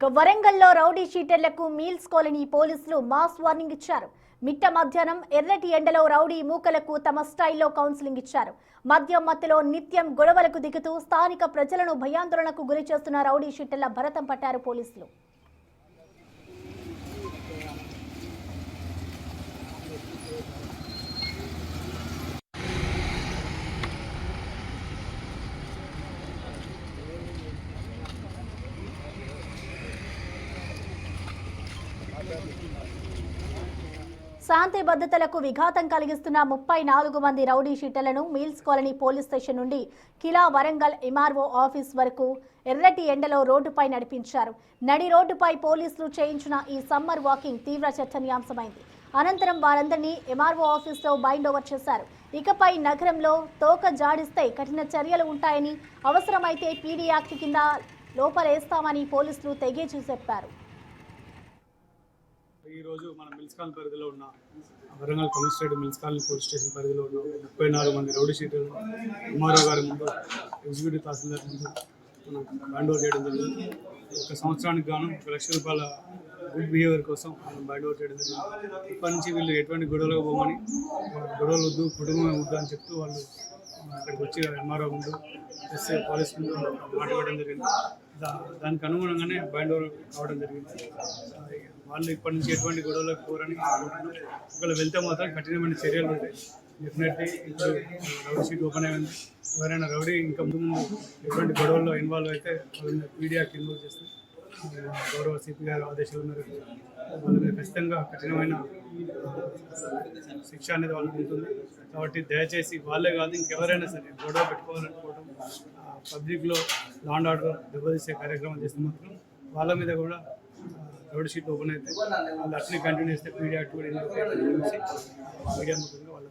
వరంగల్లో rowdy షీటర్లకు meals colony పోలీసులు mass warning ఇచ్చారు. మిట్ట మధ్యాహ్నం ఎర్రటి ఎండలో రౌడీ మూకలకు తమ స్టైల్లో కౌన్సిలింగ్ ఇచ్చారు. మద్యం మత్తులో నిత్యం గొడవలకు దిగుతూ స్థానిక ప్రజలను భయాందోళనకు గురి చేస్తున్న రౌడీ షీటర్ల భరతం పట్టారు పోలీసులు. శాంతి భద్రతలకు విఘాతం కలిగిస్తున్న 34 మంది రౌడీ షీటర్లను మీల్స్ కాలనీ పోలీస్ స్టేషన్ నుండి కిలా వరంగల్ ఎంఆర్ఓ ఆఫీస్ వరకు ఎర్రటి ఎండలో రోడ్డుపై నడిపించారు. నడి రోడ్డుపై పోలీసులు చేయించిన ఈ సమ్మర్ వాకింగ్ తీవ్ర చర్చనీయాంశమైంది. అనంతరం వారందరినీ ఎంఆర్ఓ ఆఫీస్లో బైండ్ ఓవర్ చేశారు. ఇకపై నగరంలో తోక జాడిస్తే కఠిన చర్యలు ఉంటాయని, అవసరమైతే పీడీ యాక్ట్ కింద లోపలేస్తామని పోలీసులు తెగేసి చెప్పారు. ఈరోజు మన మిల్స్ కాలనీ పరిధిలో ఉన్న Warangal commissionerate Mills colony police station పరిధిలో ఉన్న 34 మంది రౌడీ షీటర్లు ఎంఆర్ఓ గారి ముందు, ఎగ్జిక్యూటివ్ తహసీల్దార్ ముందు మనం బైండ్ ఓవర్ చేయడం జరిగింది. 1 సంవత్సరానికి గాను 1 లక్ష రూపాయల గుడ్ బిహేవియర్ కోసం మనం బైండ్ ఓవర్ చేయడం జరిగింది. ఇప్పటి నుంచి వీళ్ళు ఎటువంటి గొడవలకు పోమని, గొడవలు వద్దు, కుటుంబం వద్దు అని చెప్తూ వాళ్ళు అక్కడికి వచ్చి ఎంఆర్ఓ ముందు ఎస్ఐ పోలీస్ ముందు మాట్లాడడం జరిగింది. దానికి అనుగుణంగానే బైండ్ ఓవర్ కావడం జరిగింది. వాళ్ళు ఇప్పటి నుంచి ఎటువంటి గొడవలకు పోరని ఒకవేళ వెళ్తే మాత్రం కఠినమైన చర్యలు ఉంటాయి. డెఫినెట్లీ ఇప్పుడు రౌడీ షీట్ ఓపెన్ అయింది. ఎవరైనా రౌడీ ఇంకా ముందు ఎటువంటి గొడవల్లో ఇన్వాల్వ్ అయితే వాళ్ళని పీడీ యాక్ట్ ఇన్వాల్వ్ చేస్తే గౌరవ సిపి గారి ఆదేశాల మేరకు వాళ్ళ మీద ఖచ్చితంగా కఠినమైన శిక్ష అనేది వాళ్ళకి ఉంటుంది. కాబట్టి దయచేసి వాళ్ళే కాదు, ఇంకెవరైనా సరే గొడవ పెట్టుకోవాలనుకోవడం, పబ్లిక్లో లా అండ్ ఆర్డర్ దెబ్బతీసే కార్యక్రమం చేస్తే మాత్రం వాళ్ళ మీద కూడా రౌడీ షీట్ ఓపెన్ అయితే వాళ్ళు అట్లనే కంటిన్యూ చేస్తే పీడీ యాక్ట్ కూడా మీడియా ముఖ్యంగా వాళ్ళ